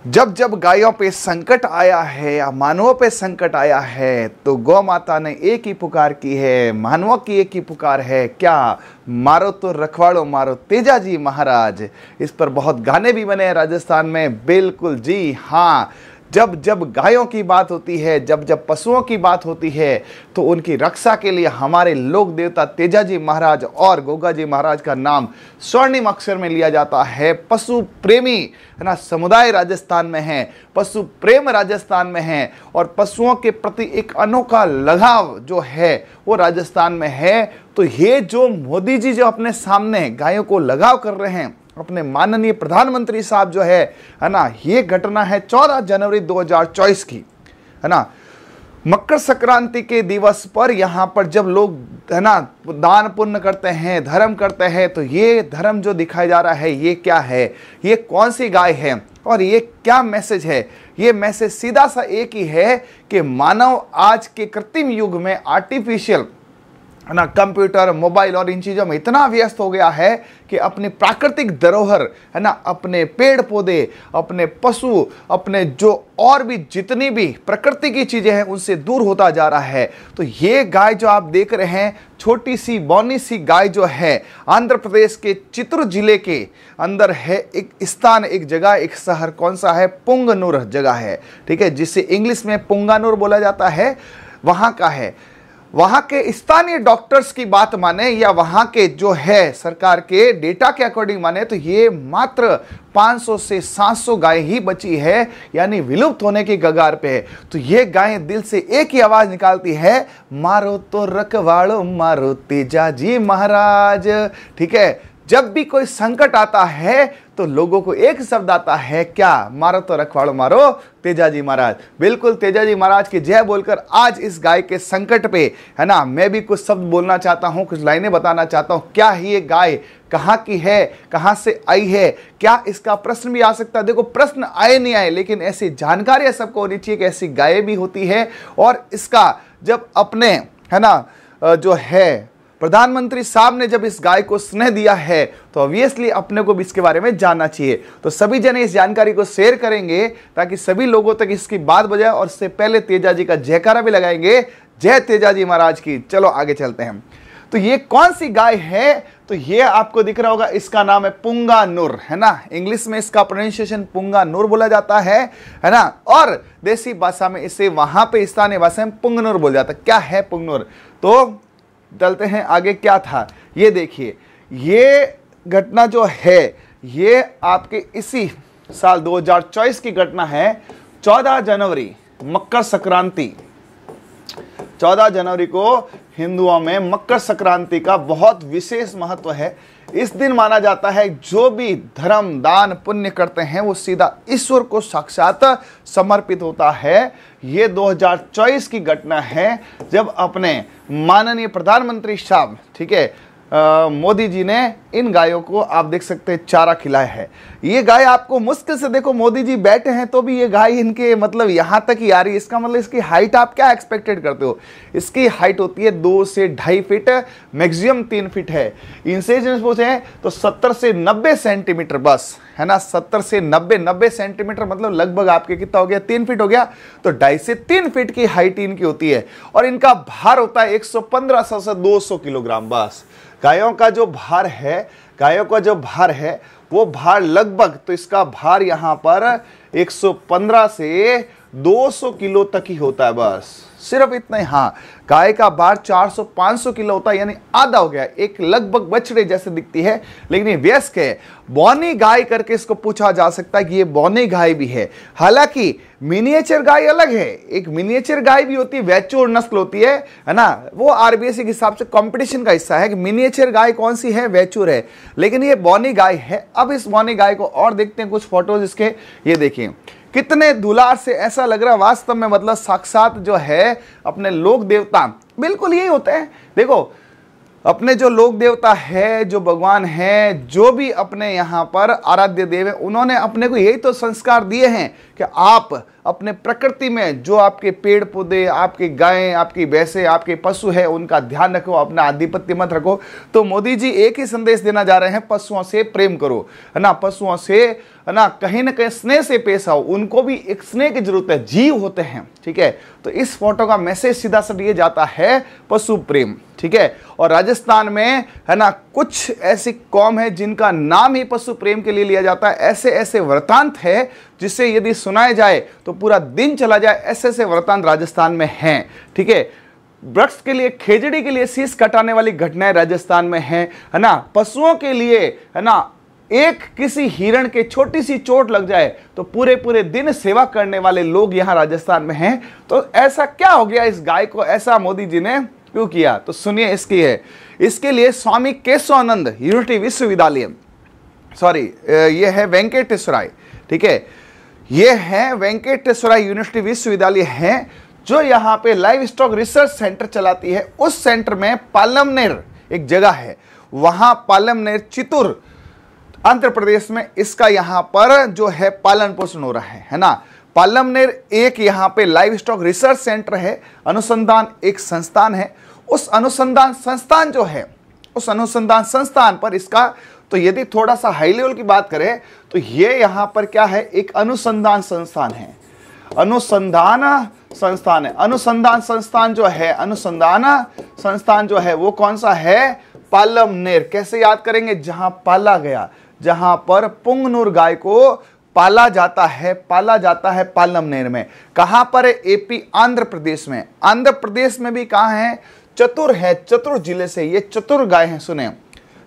जब जब गायों पे संकट आया है या मानवों पे संकट आया है तो गौ माता ने एक ही पुकार की है, मानवों की एक ही पुकार है, क्या मारो तो रखवाड़ो मारो तेजाजी महाराज। इस पर बहुत गाने भी बने हैं राजस्थान में। बिल्कुल जी हाँ, जब जब गायों की बात होती है, जब जब पशुओं की बात होती है तो उनकी रक्षा के लिए हमारे लोक देवता तेजाजी महाराज और गोगाजी महाराज का नाम स्वर्णिम अक्षर में लिया जाता है। पशु प्रेमी है ना समुदाय राजस्थान में है, पशु प्रेम राजस्थान में है और पशुओं के प्रति एक अनोखा लगाव जो है वो राजस्थान में है। तो ये जो मोदी जी जो अपने सामने गायों को लगाव कर रहे हैं, अपने माननीय प्रधानमंत्री साहब जो है ना, ये घटना है 14 जनवरी 2024 की, है ना। मकर संक्रांति के दिवस पर यहाँ पर जब लोग है ना दान पुण्य करते हैं, धर्म करते हैं, तो ये धर्म जो दिखाया जा रहा है ये क्या है, ये कौन सी गाय है और ये क्या मैसेज है। ये मैसेज सीधा सा एक ही है कि मानव आज के कृत्रिम युग में आर्टिफिशियल है ना कंप्यूटर, मोबाइल और इन चीज़ों में इतना व्यस्त हो गया है कि अपनी प्राकृतिक धरोहर है ना, अपने पेड़ पौधे, अपने पशु, अपने जो और भी जितनी भी प्रकृति की चीज़ें हैं उनसे दूर होता जा रहा है। तो ये गाय जो आप देख रहे हैं, छोटी सी बौनी सी गाय जो है, आंध्र प्रदेश के चित्तूर जिले के अंदर है एक स्थान, एक जगह, एक शहर। कौन सा है? पुंगनुर जगह है, ठीक है, जिसे इंग्लिश में पुंगानुर बोला जाता है, वहाँ का है। वहां के स्थानीय डॉक्टर्स की बात माने या वहां के जो है सरकार के डेटा के अकॉर्डिंग माने तो ये मात्र 500 से 700 गाय ही बची है, यानी विलुप्त होने की कगार पे है। तो ये गाय दिल से एक ही आवाज निकालती है, मारो तो रखवाड़ो मारो तेजाजी महाराज। ठीक है, जब भी कोई संकट आता है तो लोगों को एक शब्द आता है, क्या? मारो तो रखवाड़ो मारो तेजाजी महाराज। बिल्कुल तेजाजी महाराज की जय बोलकर आज इस गाय के संकट पे है ना मैं भी कुछ शब्द बोलना चाहता हूं, कुछ लाइनें बताना चाहता हूं। क्या ही ये गाय कहाँ की है, कहाँ से आई है, क्या इसका प्रश्न भी आ सकता है। देखो प्रश्न आए नहीं आए, लेकिन ऐसी जानकारी सबको होनी चाहिए कि ऐसी गाय भी होती है। और इसका जब अपने है ना जो है प्रधानमंत्री साहब ने जब इस गाय को स्नेह दिया है तो ऑब्वियसली अपने को भी इसके बारे में जानना चाहिए। तो सभी जने इस जानकारी को शेयर करेंगे ताकि सभी लोगों तक इसकी बात बजाए। और इससे पहले तेजाजी का जयकारा भी लगाएंगे, जय तेजाजी महाराज की। चलो आगे चलते हैं। तो ये कौन सी गाय है? तो ये आपको दिख रहा होगा, इसका नाम है पुंगानुर, है ना। इंग्लिश में इसका प्रोनाउंसिएशन पुंगानुर बोला जाता है ना। और देसी भाषा में इसे वहां पे स्थानीय भाषा में पुंगनुर बोला जाता है। क्या है पुंगनुर? तो चलते हैं आगे। क्या था ये देखिए, ये घटना जो है ये आपके इसी साल 2024 की घटना है। 14 जनवरी मकर संक्रांति, 14 जनवरी को हिंदुओं में मकर संक्रांति का बहुत विशेष महत्व है। इस दिन माना जाता है जो भी धर्म दान पुण्य करते हैं वो सीधा ईश्वर को साक्षात समर्पित होता है। ये 2024 की घटना है जब अपने माननीय प्रधानमंत्री साहब, ठीक है, मोदी जी ने इन गायों को आप देख सकते हैं चारा खिलाया है। ये गाय आपको मुश्किल से, देखो मोदी जी बैठे हैं तो भी ये गाय इनके मतलब यहां तक ही आ रही है। इसका मतलब इसकी हाइट आप क्या एक्सपेक्टेड करते हो? इसकी हाइट होती है 2 से 2.5 फीट, मैक्सिमम 3 फीट है। इनसे पूछे तो 70 से 90 सेंटीमीटर बस, है ना। 70 से 90 सेंटीमीटर मतलब लगभग आपके कितना हो गया? 3 फीट हो गया। तो 2.5 से 3 फीट की हाइट इनकी होती है। और इनका भार होता है 115 से 200 किलोग्राम बस। गायों का जो भार है, गायों का जो भार है वो भार लगभग, तो इसका भार यहां पर 115 से 200 किलो तक ही होता है, बस सिर्फ इतना ही। हाँ, गाय का भार 400-500 किलो होता है, यानी आधा हो गया। एक लगभग बछड़े जैसे दिखती है, लेकिन ये वयस्क है। बौनी गाय करके इसको पूछा जा सकता है कि ये बौनी गाय भी है। हालांकि मिनिएचर गाय अलग है, एक मिनिएचर गाय भी होती है, वैचूर नस्ल होती है ना। वो आरबीएससी के हिसाब से कंपटीशन का हिस्सा है कि मिनिएचर गाय कौन सी है, वैचूर है। लेकिन ये बौनी गाय है। अब इस बौनी गाय को और देखते हैं कुछ फोटोज इसके। ये देखिए कितने दुलार से, ऐसा लग रहा है वास्तव में मतलब साक्षात जो है अपने लोक देवता, बिल्कुल यही होते हैं। देखो अपने जो लोक देवता है, जो भगवान है, जो भी अपने यहाँ पर आराध्य देव है, उन्होंने अपने को यही तो संस्कार दिए हैं कि आप अपने प्रकृति में जो आपके पेड़ पौधे, आपकी गायें, आपकी भैंसें, आपके पशु है, उनका ध्यान रखो, अपना आधिपत्य मत रखो। तो मोदी जी एक ही संदेश देना जा रहे हैं, पशुओं से प्रेम करो, है ना, पशुओं से, है ना कहीं स्नेह से पेश आओ, उनको भी एक स्नेह की जरूरत है, जीव होते हैं, ठीक है। तो इस फोटो का मैसेज सीधा सा ये जाता है, पशु प्रेम, ठीक है। और राजस्थान में, है ना, कुछ ऐसी कौम है जिनका नाम ही पशु प्रेम के लिए लिया जाता है। ऐसे ऐसे वृतांत है जिसे यदि सुनाया जाए तो पूरा दिन चला जाए, ऐसे ऐसे वृतांत राजस्थान में हैं, ठीक है। वृक्ष के लिए, खेजड़ी के लिए शीश कटाने वाली घटनाएं राजस्थान में हैं, है ना। पशुओं के लिए, है ना, एक किसी हिरण के छोटी सी चोट लग जाए तो पूरे पूरे दिन सेवा करने वाले लोग यहां राजस्थान में हैं। तो ऐसा क्या हो गया इस गाय को, ऐसा मोदी जी ने क्यों किया? तो सुनिए इसकी है। इसके लिए स्वामी केशवानंद यूनिवर्सिटी विश्वविद्यालय, सॉरी ये है वेंकटेश्वराय, ठीक है, ये है वेंकटेश्वराय यूनिवर्सिटी विश्वविद्यालय है जो यहाँ पे लाइव स्टॉक रिसर्च सेंटर चलाती है। उस सेंटर में पालमनेर एक जगह है, वहां पालमनेर चित्तूर आंध्र प्रदेश में इसका यहाँ पर जो है पालन पोषण हो रहा है ना। पालमनेर एक यहाँ पे लाइव स्टॉक रिसर्च सेंटर है, अनुसंधान एक संस्थान है। उस अनुसंधान संस्थान जो है, उस अनुसंधान संस्थान पर इसका, तो यदि थोड़ा सा हाई लेवल की बात करें तो ये यहाँ पर क्या है, एक अनुसंधान संस्थान है, अनुसंधान संस्थान है। अनुसंधान संस्थान जो है, अनुसंधान संस्थान जो है वो कौन सा है? पालमनेर। कैसे याद करेंगे? जहां पाला गया, जहां पर पुंगनुर गाय को पाला जाता है पालमनेर में। कहां पर है? एपी आंध्र प्रदेश में। आंध्र प्रदेश में भी कहां है? चतुर है, चतुर जिले से ये चतुर गाय हैं। सुने,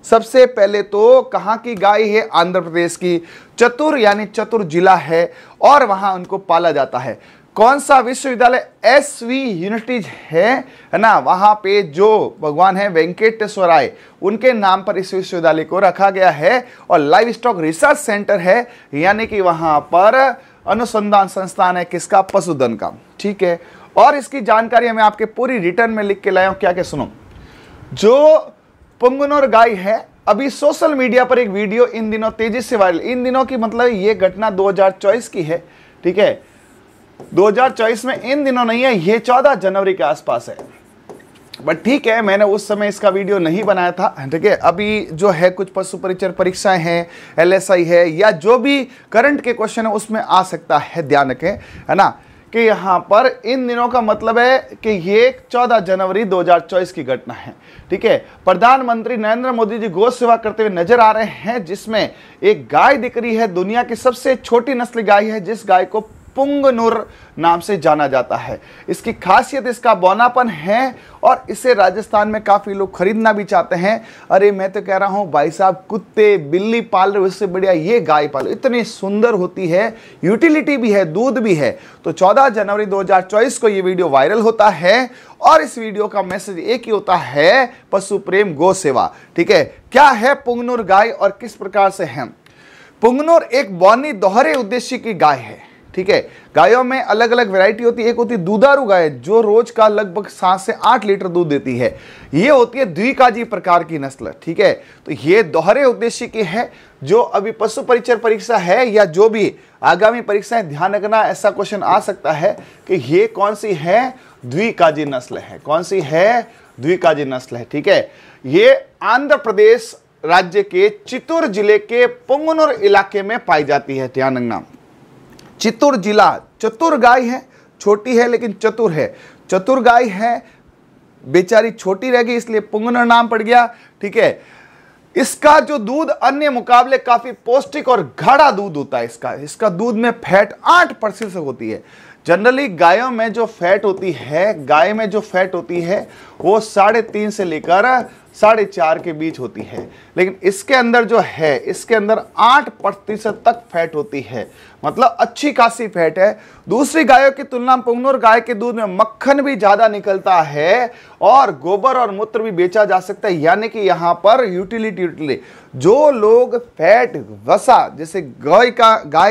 सबसे पहले तो कहां की गाय है? आंध्र प्रदेश की। चतुर यानी चतुर जिला है और वहां उनको पाला जाता है। कौन सा विश्वविद्यालय? एसवी यूनिवर्सिटी है ना, वहां पे जो भगवान है वेंकटेश्वराय, उनके नाम पर इस विश्वविद्यालय को रखा गया है। और लाइव स्टॉक रिसर्च सेंटर है, यानी कि वहां पर अनुसंधान संस्थान है किसका? पशुधन का, ठीक है। और इसकी जानकारी मैं आपके पूरी रिटर्न में लिख के लाया हूं, क्या क्या सुनो। जो पुंगनुर गाय है, अभी सोशल मीडिया पर एक वीडियो इन दिनों तेजी से वायरल, इन दिनों की मतलब ये घटना 2024 की है, ठीक है, 2024 में, इन दिनों नहीं है, ये 14 जनवरी के आसपास है। बट ठीक है, मैंने उस समय इसका वीडियो नहीं बनाया था, ठीक है। अभी जो है कुछ पशु परिचर परीक्षाएं हैं, एलएसआई है, या जो भी करंट के क्वेश्चन है उसमें आ सकता है, ध्यान रखें, है ना, कि यहाँ पर इन दिनों का मतलब है कि ये 14 जनवरी 2024 की घटना है, ठीक है। प्रधानमंत्री नरेंद्र मोदी जी गौ सेवा करते हुए नजर आ रहे हैं, जिसमें एक गाय दिख रही है, दुनिया की सबसे छोटी नस्ल गाय है, जिस गाय को पुंगनुर नाम से जाना जाता है। इसकी खासियत इसका बौनापन है और इसे राजस्थान में काफी लोग खरीदना भी चाहते हैं। अरे मैं तो कह रहा हूं भाई साहब, कुत्ते बिल्ली पाल रहे हो, इससे बढ़िया ये गाय पालो, इतनी सुंदर होती है, यूटिलिटी भी है, दूध भी है। तो 14 जनवरी 2024 को ये वीडियो वायरल होता है और इस वीडियो का मैसेज एक ही होता है, पशु प्रेम गौ सेवा, ठीक है। क्या है पुंगनुर गाय और किस प्रकार से है? पुंगनुर एक बौनी दोहरे उद्देश्य की गाय है, ठीक है। गायों में अलग अलग वैरायटी होती है। एक होती है दूधारू गाय, जो रोज का लगभग 7 से 8 लीटर दूध देती है। ये होती है द्विकाजी प्रकार की नस्ल, ठीक है। तो ये दोहरे उद्देश्य की है। जो अभी पशु परिचर परीक्षा है या जो भी आगामी परीक्षाएं, ध्यान रखना, ऐसा क्वेश्चन आ सकता है कि ये कौन सी है? द्विकाजी नस्ल है। कौन सी है? द्विकाजी नस्ल है, ठीक है। ये आंध्र प्रदेश राज्य के चित्तूर जिले के पुंगनुर इलाके में पाई जाती है, ध्यान रखना। चित्तूर जिला, चतुर गाय है, छोटी है लेकिन चतुर है, चतुर गाय है, बेचारी छोटी रह गई इसलिए पुंगनुर नाम पड़ गया, ठीक है। इसका जो दूध अन्य मुकाबले काफी पौष्टिक और गाढ़ा दूध होता है। इसका दूध में फैट 8% होती है। जनरली गायों में जो फैट होती है, गाय में जो फैट होती है वो 3.5 से लेकर 4.5 के बीच होती है, लेकिन इसके अंदर जो है, इसके अंदर 8% तक फैट होती है, मतलब अच्छी खासी फैट है। दूसरी गायों की तुलना में पुंगनुर गाय के दूध में मक्खन भी ज्यादा निकलता है और गोबर और मूत्र भी बेचा जा सकता है, यानी कि यहाँ पर यूटिलिटी जो लोग फैट, वसा, जैसे गाय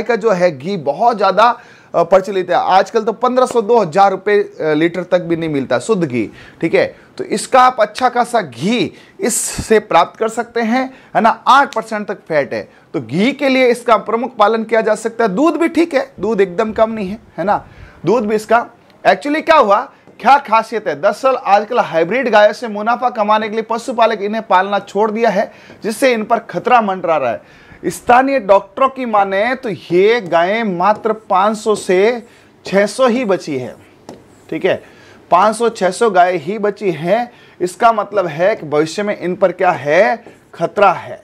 का जो है घी बहुत ज्यादा प्रचलित है। आजकल तो 1500-2000 रुपये लीटर तक भी नहीं मिलता शुद्ध घी, ठीक है। तो इसका आप अच्छा खासा घी इससे प्राप्त कर सकते हैं, है ना। 8% तक फैट है, तो घी के लिए इसका प्रमुख पालन किया जा सकता है। दूध भी ठीक है, दूध एकदम कम नहीं है ना। दूध भी इसका एक्चुअली क्या हुआ, क्या खासियत है, दरअसल आजकल हाइब्रिड गायों से मुनाफा कमाने के लिए पशुपालक इन्हें पालना छोड़ दिया है, जिससे इन पर खतरा मंडरा रहा है। स्थानीय डॉक्टरों की माने तो ये गायें मात्र 500 से 600 ही बची है, ठीक है। 500-600 गाय ही बची हैं। इसका मतलब है कि भविष्य में इन पर क्या है, खतरा है,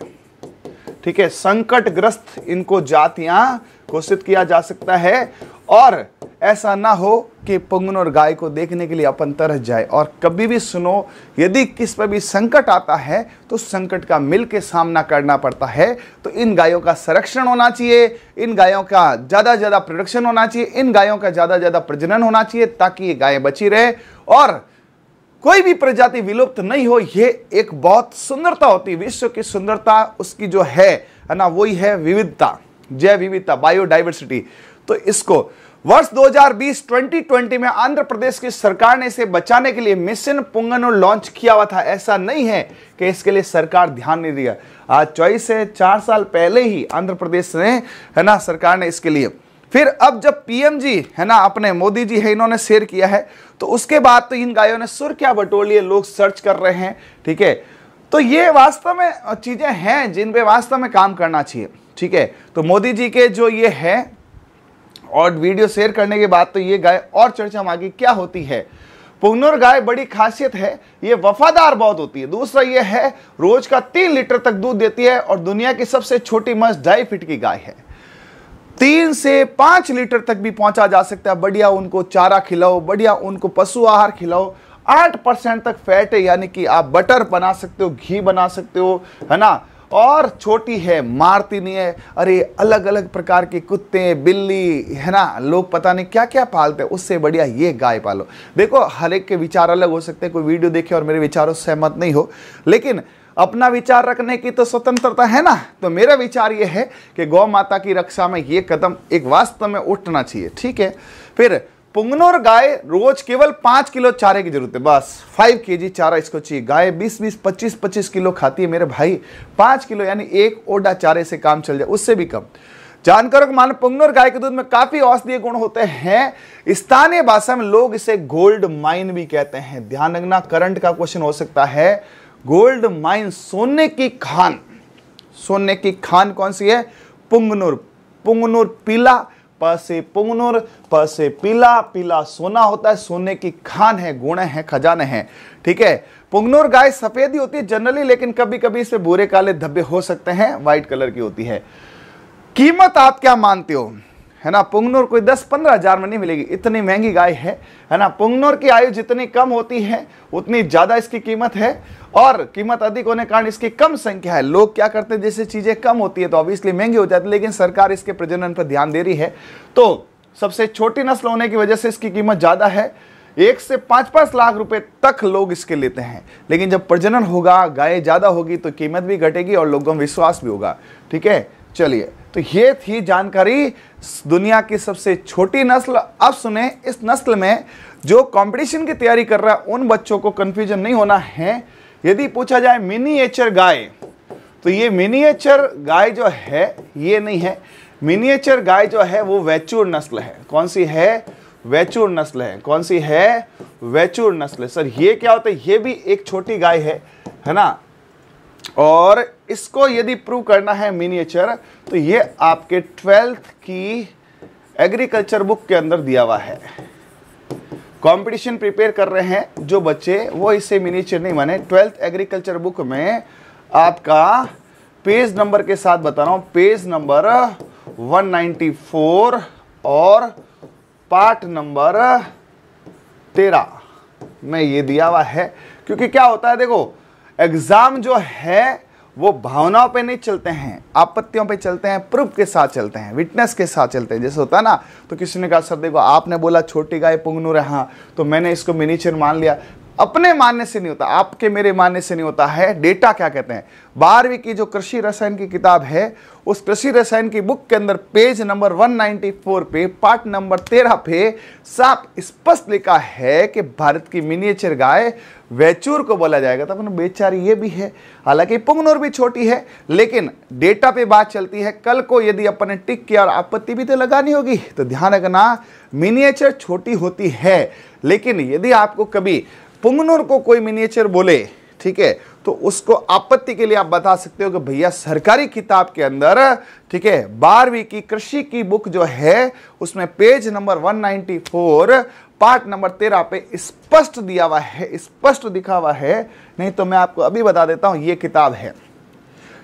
ठीक है। संकटग्रस्त इनको जातियां घोषित किया जा सकता है, और ऐसा ना हो कि पुंगनुर गाय को देखने के लिए अपन तरस जाए। और कभी भी सुनो, यदि किस पर भी संकट आता है तो संकट का मिल के सामना करना पड़ता है। तो इन गायों का संरक्षण होना चाहिए, इन गायों का ज़्यादा से ज़्यादा प्रोडक्शन होना चाहिए, इन गायों का ज़्यादा से ज़्यादा प्रजनन होना चाहिए, ताकि ये गायें बची रहे और कोई भी प्रजाति विलुप्त नहीं हो। ये एक बहुत सुंदरता होती है, विश्व की सुंदरता उसकी जो है ना, वही है विविधता, जैव विविधता, बायोडाइवर्सिटी। तो इसको वर्ष 2020 में आंध्र प्रदेश की सरकार ने इसे बचाने के लिए मिशन पुंगनुर लॉन्च किया हुआ था। ऐसा नहीं है कि इसके लिए सरकार ध्यान नहीं दिया। आज 4 साल पहले ही आंध्र प्रदेश ने, है ना, सरकार ने इसके लिए, फिर अब जब पीएम जी, है ना, अपने मोदी जी है, इन्होंने शेयर किया है, तो उसके बाद तो इन गायों ने सुर क्या बटोर लिए, लोग सर्च कर रहे हैं, ठीक है। तो ये वास्तव में चीजें हैं जिन पे वास्तव में काम करना चाहिए, ठीक है। तो मोदी जी के जो ये है और वीडियो शेयर करने के बाद तो ये गाय और चर्चा में आगे क्या होती है। पुंगनुर गाय बड़ी खासियत है, ये वफादार बहुत होती है। दूसरा ये है, रोज का 3 लीटर तक दूध देती है, और दुनिया की सबसे छोटी मस 2.5 फीट की गाय है। 3 से 5 लीटर तक भी पहुंचा जा सकता है। बढ़िया उनको चारा खिलाओ, बढ़िया उनको पशु आहार खिलाओ। 8% तक फैट है, यानी कि आप बटर बना सकते हो, घी बना सकते हो, है ना। और छोटी है, मारती नहीं है। अरे अलग अलग प्रकार के कुत्ते, बिल्ली, है ना, लोग पता नहीं क्या क्या पालते हैं, उससे बढ़िया ये गाय पालो। देखो, हर एक के विचार अलग हो सकते हैं, कोई वीडियो देखे और मेरे विचारों से सहमत नहीं हो, लेकिन अपना विचार रखने की तो स्वतंत्रता है ना। तो मेरा विचार ये है कि गौ माता की रक्षा में ये कदम एक वास्तव में उठना चाहिए, ठीक है। फिर पुंगनुर गाय रोज केवल 5 किलो चारे की जरूरत है, बस 5 kg चारा इसको चाहिए। गाय 20-20, 25-25 किलो खाती है मेरे भाई। 5 किलो यानी एक ओडा चारे से काम चल जाए, उससे भी कम। जानकारों के माने पुंगनुर गाय के दूध में काफी औषधीय गुण होते हैं। स्थानीय भाषा में लोग इसे गोल्ड माइन भी कहते हैं। ध्यान रखना, करंट का क्वेश्चन हो सकता है। गोल्ड माइन, सोने की खान। सोने की खान कौन सी है? पुंगनुर। पुंगनुर पीला, प से पुंगनुर, प से पीला, पीला सोना होता है, सोने की खान है, गुण है, खजाने हैं, ठीक है। पुंगनुर गाय सफेद ही होती है जनरली, लेकिन कभी कभी इसमें भूरे काले धब्बे हो सकते हैं, व्हाइट कलर की होती है। कीमत आप क्या मानते हो, है ना? पुंगनुर कोई 10-15 हजार में नहीं मिलेगी, इतनी महंगी गाय है ना। पुंगनुर की आयु जितनी कम होती है उतनी ज्यादा इसकी कीमत है, और कीमत अधिक होने के कारण इसकी कम संख्या है। लोग क्या करते हैं, जैसे चीजें कम होती है तो ऑब्वियसली महंगी हो जाती है, लेकिन सरकार इसके प्रजनन पर ध्यान दे रही है, तो सबसे छोटी नस्ल होने की वजह से इसकी कीमत ज्यादा है। 1 से 5-5 लाख रुपए तक लोग इसके लेते हैं, लेकिन जब प्रजनन होगा, गाय ज्यादा होगी तो कीमत भी घटेगी और लोगों में विश्वास भी होगा, ठीक है। चलिए, तो ये थी जानकारी दुनिया की सबसे छोटी नस्ल। अब सुने, इस नस्ल में जो कंपटीशन की तैयारी कर रहा है उन बच्चों को कंफ्यूजन नहीं होना है। यदि पूछा जाए मिनिएचर गाय, तो ये मिनिएचर गाय जो है ये नहीं है। मिनिएचर गाय जो है वो वैचूर नस्ल है। कौन सी है? वैचूर नस्ल है। कौन सी है? वैचूर नस्ल। सर ये क्या होता है? ये भी एक छोटी गाय है ना। और इसको यदि प्रूव करना है मिनिएचर, तो ये आपके 12th की एग्रीकल्चर बुक के अंदर दिया हुआ है। कंपटीशन प्रिपेयर कर रहे हैं जो बच्चे, वो इसे मिनिएचर नहीं माने। 12th एग्रीकल्चर बुक में आपका पेज नंबर के साथ बता रहा हूं, पेज नंबर 194 और पार्ट नंबर 13 में ये दिया हुआ है। क्योंकि क्या होता है, देखो, एग्जाम जो है वो भावनाओं पे नहीं चलते हैं, आपत्तियों पे चलते हैं, प्रूफ के साथ चलते हैं, विटनेस के साथ चलते हैं। जैसे होता है ना, तो किसी ने कहा सर देखो आपने बोला छोटी गाय पुंगनुर है, हाँ, तो मैंने इसको मिनिएचर मान लिया। अपने मानने से नहीं होता, आपके मेरे मानने से नहीं होता है। डेटा क्या कहते हैं, 12वीं की जो कृषि रसायन की किताब है, उस कृषि रसायन की बुक के अंदर पेज नंबर 194 पे पार्ट नंबर 13 पे साफ स्पष्ट लिखा है कि भारत की मिनिएचर गाय वैचूर को बोला जाएगा। तो अपन बेचारी ये भी है, हालांकि पुंगनुर भी छोटी है, लेकिन डेटा पे बात चलती है। कल को यदि अपन ने टिक किया और आपत्ति भी तो लगानी होगी, तो ध्यान रखना मिनिएचर छोटी होती है, लेकिन यदि आपको कभी पुंगनुर को कोई मिनिएचर बोले, ठीक है, तो उसको आपत्ति के लिए आप बता सकते हो कि भैया सरकारी किताब के अंदर, ठीक है, 12वीं की कृषि की बुक जो है उसमें पेज नंबर 194 पार्ट नंबर 13 पे स्पष्ट दिया हुआ है, स्पष्ट दिखा हुआ है। नहीं तो मैं आपको अभी बता देता हूं ये किताब है।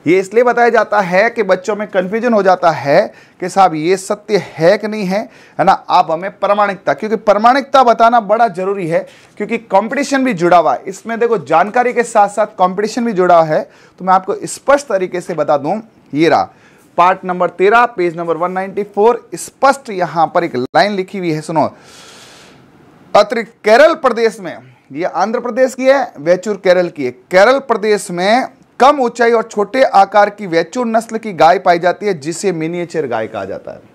ये इसलिए बताया जाता है कि बच्चों में कंफ्यूजन हो जाता है कि साहब ये सत्य है कि नहीं है ना। आप हमें प्रामाणिकता, क्योंकि प्रामाणिकता बताना बड़ा जरूरी है, क्योंकि कंपटीशन भी जुड़ा हुआ है इसमें। देखो जानकारी के साथ साथ कंपटीशन भी जुड़ा हुआ है। तो मैं आपको स्पष्ट तरीके से बता दूं, ये रहा पार्ट नंबर 13 पेज नंबर 194, स्पष्ट यहां पर एक लाइन लिखी हुई है, सुनो। अतिरिक्त केरल प्रदेश में, ये आंध्र प्रदेश की है, वैचूर केरल की है, केरल प्रदेश में कम ऊंचाई और छोटे आकार की वैचूर नस्ल की गाय पाई जाती है, जिसे मिनिएचर गाय कहा जाता है।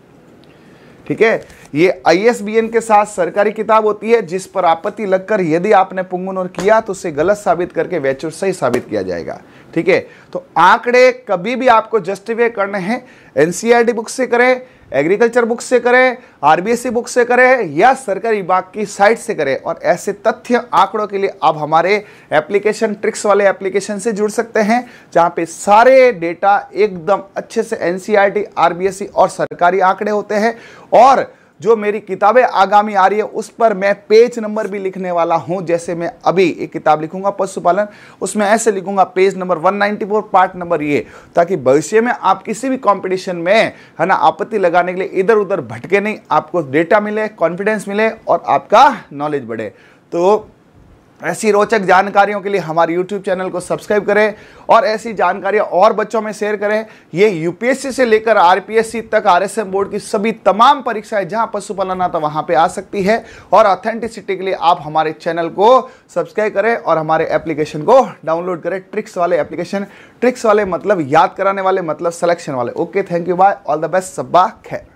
ठीक है, ये ISBN के साथ सरकारी किताब होती है, जिस पर आपत्ति लगकर यदि आपने पुंगनुर किया तो उसे गलत साबित करके वैचूर सही साबित किया जाएगा। ठीक है, तो आंकड़े कभी भी आपको जस्टिफाई करने हैं, NCERT बुक से करें, एग्रीकल्चर बुक से करें, RBSE बुक से करें, या सरकारी विभाग की साइट से करें। और ऐसे तथ्य आंकड़ों के लिए आप हमारे एप्लीकेशन ट्रिक्स वाले एप्लीकेशन से जुड़ सकते हैं, जहां पे सारे डेटा एकदम अच्छे से NCERT, RBSE और सरकारी आंकड़े होते हैं। और जो मेरी किताबें आगामी आ रही है उस पर मैं पेज नंबर भी लिखने वाला हूं। जैसे मैं अभी एक किताब लिखूंगा पशुपालन, उसमें ऐसे लिखूंगा पेज नंबर 194 पार्ट नंबर ये, ताकि भविष्य में आप किसी भी कंपटीशन में, है ना, आपत्ति लगाने के लिए इधर उधर भटके नहीं, आपको डेटा मिले, कॉन्फिडेंस मिले और आपका नॉलेज बढ़े। तो ऐसी रोचक जानकारियों के लिए हमारे YouTube चैनल को सब्सक्राइब करें और ऐसी जानकारियां और बच्चों में शेयर करें। ये UPSC से लेकर RPSC तक, RSM बोर्ड की सभी तमाम परीक्षाएं जहां पशुपालन आता वहां पे आ सकती है। और ऑथेंटिसिटी के लिए आप हमारे चैनल को सब्सक्राइब करें और हमारे एप्लीकेशन को डाउनलोड करें, ट्रिक्स वाले एप्लीकेशन। ट्रिक्स वाले मतलब याद कराने वाले, मतलब सिलेक्शन वाले। Okay, thank you, bye, all the best, सब्बा खैर।